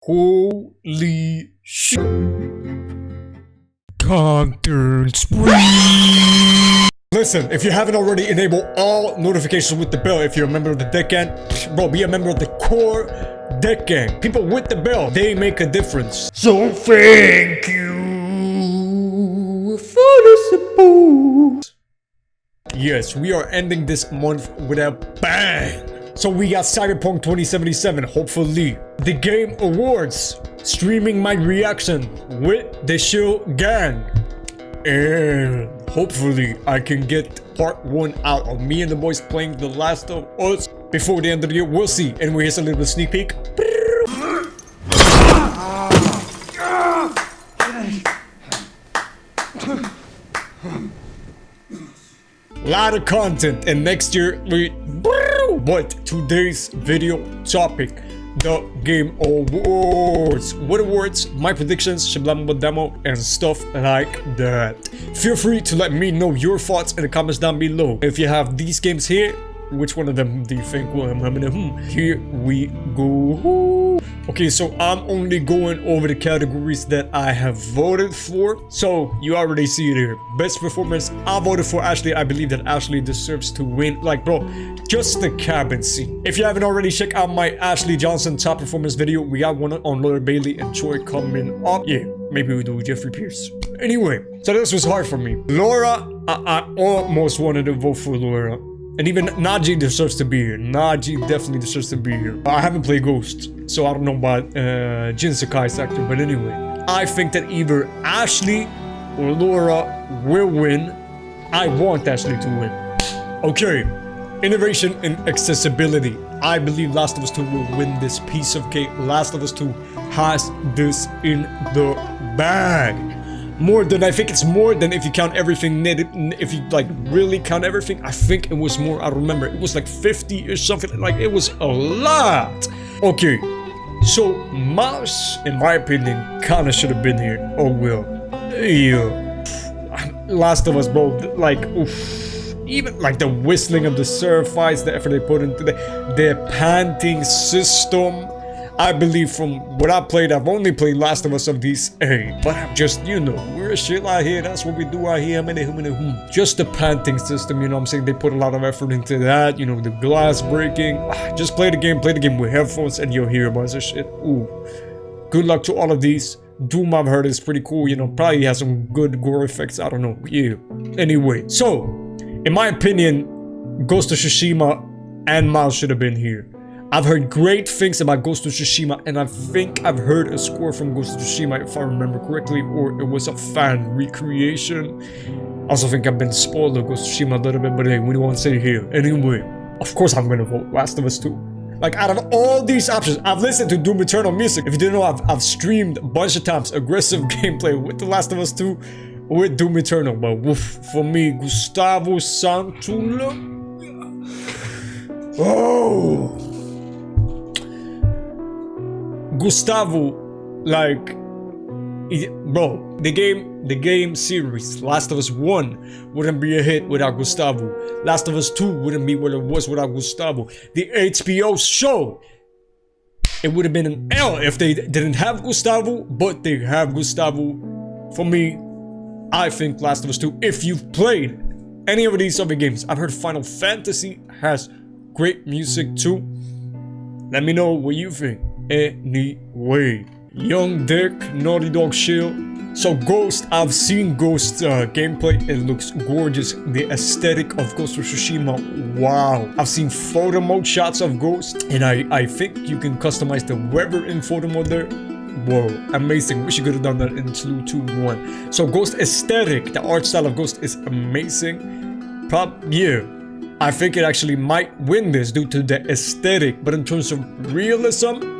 Holy shit. Content spree. Listen, if you haven't already enabled all notifications with the bell, if you're a member of the deck gang, bro, be a member of the core deck gang. People with the bell, they make a difference. So thank you for the support. Yes, we are ending this month with a bang. So we got Cyberpunk 2077, hopefully. The Game Awards, streaming my reaction with the Shill gang. And hopefully I can get part 1 out of me and the boys playing The Last of Us before the end of the year. We'll see. Anyway, here's a little bit of sneak peek. Lot of content, and next year but today's video topic, the Game Awards. What awards? My predictions, shablamo demo, and stuff like that. Feel free to let me know your thoughts in the comments down below. If you have these games here, which one of them do you think? Well, here we go. Okay, so I'm only going over the categories that I have voted for. So you already see it here. Best performance, I voted for Ashley. I believe that Ashley deserves to win. Like, bro, just the cabin scene. If you haven't already, check out my Ashley Johnson top performance video. We got one on Laura Bailey and Troy coming up. Yeah, maybe we do Jeffrey Pierce. Anyway, so this was hard for me. Laura, I almost wanted to vote for Laura. And even Najee deserves to be here. Najee definitely deserves to be here. I haven't played Ghost, so I don't know about Jinsekai's actor. But anyway, I think that either Ashley or Laura will win. I want Ashley to win. Okay, innovation and accessibility. I believe Last of Us 2 will win this piece of cake. Last of Us 2 has this in the bag. More than, I think it's more than if you count everything, if you like really count everything, I think it was more. I remember it was like 50 or something, like it was a lot. Okay, so Mouse, in my opinion, kind of should have been here. Oh well. Yeah. Last of Us, bro, like, oof. Even like the whistling of the surf fights, the effort they put into the panting system. I believe from what I played, I've only played Last of Us of these 8, but I'm just, you know, we're shit out here, that's what we do out here, just the panting system, you know what I'm saying, they put a lot of effort into that, you know, the glass breaking. Just play the game with headphones and you'll hear a bunch of shit. Ooh, good luck to all of these. Doom, I've heard, is pretty cool, you know, probably has some good gore effects, I don't know, yeah. Anyway, so, in my opinion, Ghost of Tsushima and Miles should have been here. I've heard great things about Ghost of Tsushima, and I think I've heard a score from Ghost of Tsushima, if I remember correctly, or it was a fan recreation. I also think I've been spoiled of Ghost of Tsushima a little bit, but hey, we don't want to say it here. Anyway, of course I'm gonna vote Last of Us 2. Like, out of all these options, I've listened to Doom Eternal music. If you didn't know, I've streamed a bunch of times aggressive gameplay with The Last of Us 2, with Doom Eternal, but woof, for me, Gustavo Santaolalla. Oh! Gustavo, like, bro, the game series, Last of Us 1 wouldn't be a hit without Gustavo. Last of Us 2 wouldn't be what it was without Gustavo. The HBO show, it would have been an L if they didn't have Gustavo, but they have Gustavo. For me, I think Last of Us 2, if you've played any of these other games, I've heard Final Fantasy has great music too. Let me know what you think. Anyway, Young Dick, Naughty Dog Shield. So Ghost, I've seen Ghost gameplay. It looks gorgeous. The aesthetic of Ghost of Tsushima, wow. I've seen photo mode shots of Ghost, and I think you can customize the weather in photo mode there. Whoa, amazing. Wish you could have done that in 2.2.1. So Ghost aesthetic, the art style of Ghost is amazing. Yeah. I think it actually might win this due to the aesthetic, but in terms of realism,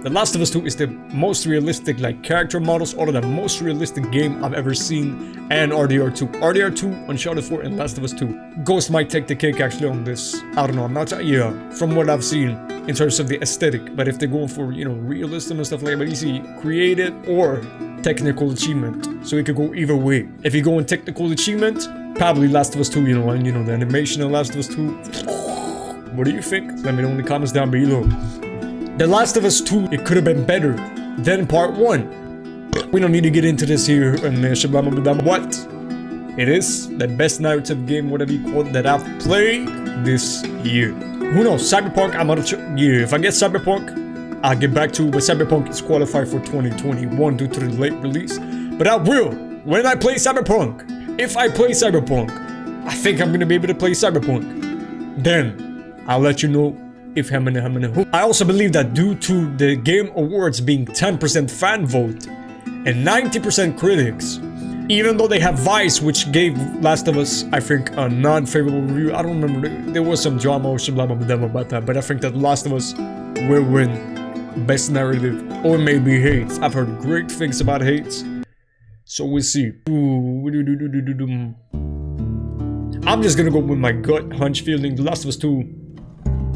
The Last of Us 2 is the most realistic, like, character models, all of the most realistic game I've ever seen, and RDR2. RDR2, Uncharted 4, and Last of Us 2. Ghost might take the cake actually on this. I don't know, I'm not, yeah, from what I've seen in terms of the aesthetic. But if they're going for, you know, realism and stuff like that, but you see, creative or technical achievement. So it could go either way. If you go in technical achievement, probably Last of Us 2, you know, and you know, the animation of Last of Us 2. What do you think? Let me know in the comments down below. The Last of Us 2, it could have been better than part 1. We don't need to get into this here and what? It is the best narrative game, whatever you call it, that I've played this year. Who knows? Cyberpunk, I'm out of yeah. If I get Cyberpunk, I'll get back to it, but Cyberpunk is qualified for 2021 due to the late release. But I will, when I play Cyberpunk, if I play Cyberpunk, I think I'm gonna be able to play Cyberpunk. Then, I'll let you know if I also believe that due to the Game Awards being 10% fan vote and 90% critics, even though they have Vice, which gave Last of Us, I think, a non-favorable review. I don't remember, there was some drama or some blah about that, but I think that Last of Us will win Best Narrative, or maybe Hates. I've heard great things about Hates, so we'll see. I'm just gonna go with my gut hunch feeling. The Last of Us 2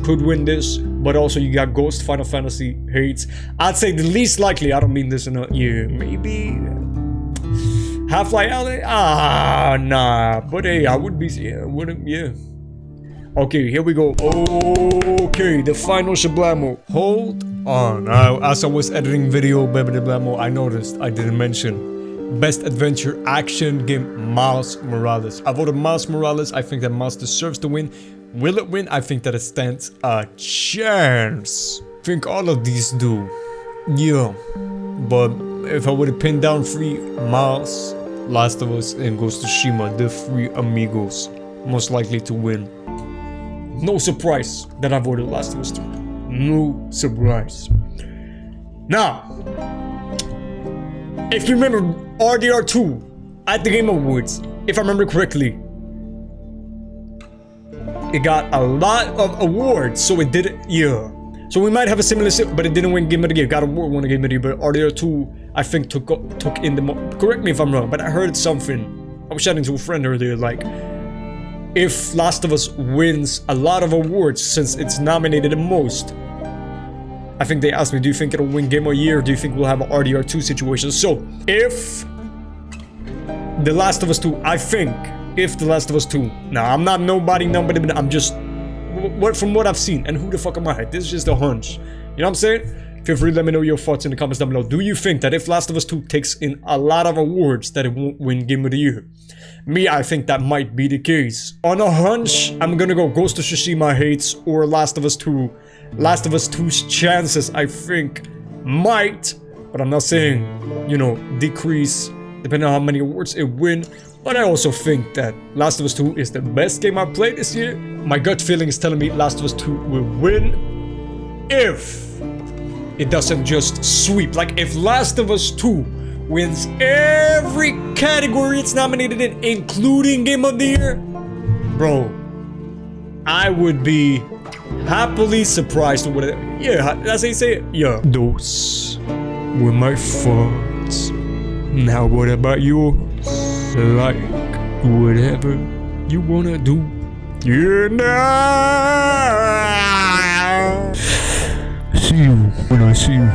could win this, but also you got Ghost, Final Fantasy, Hates. I'd say the least likely, I don't mean this in a year, maybe Half-Life Alyx? Ah, nah. But hey, I would be, yeah. Okay, here we go. Okay, the final shablamo. Hold on. As I was editing video, I noticed I didn't mention Best Adventure Action Game, Miles Morales. I voted Miles Morales. I think that Miles deserves to win. Will it win? I think that it stands a chance. I think all of these do. Yeah. But if I would have pinned down 3, Miles, Last of Us, and Ghost of Tsushima, the 3 amigos most likely to win. No surprise that I voted Last of Us 2. No surprise. Now, if you remember RDR2 at the Game Awards, if I remember correctly, it got a lot of awards, so it didn't, yeah. So we might have a similar, but it didn't win Game of the Year. God of War won a Game of the Year, but RDR2, I think, took in the correct me if I'm wrong, but I heard something. I was chatting to a friend earlier, like, if Last of Us wins a lot of awards since it's nominated the most, I think they asked me, do you think it'll win Game of the Year, or do you think we'll have an RDR2 situation? So, if The Last of Us 2, I think, if The Last of Us 2, now I'm not nobody, I'm just, from what I've seen, and who the fuck am I? This is just a hunch. You know what I'm saying? Feel free to let me know your thoughts in the comments down below. Do you think that if Last of Us 2 takes in a lot of awards, that it won't win Game of the Year? Me, I think that might be the case. On a hunch, I'm gonna go Ghost of Tsushima, Hates, or Last of Us 2. Last of Us 2's chances, I think, might, but I'm not saying, you know, decrease, depending on how many awards it wins. But I also think that Last of Us 2 is the best game I've played this year. My gut feeling is telling me Last of Us 2 will win if it doesn't just sweep. Like, if Last of Us 2 wins every category it's nominated in, including Game of the Year, bro, I would be happily surprised with it. Yeah, that's how you say it. Yeah. Those were my thoughts. Now what about yours? Like, whatever you wanna do. Yeah, now. See you when I see you.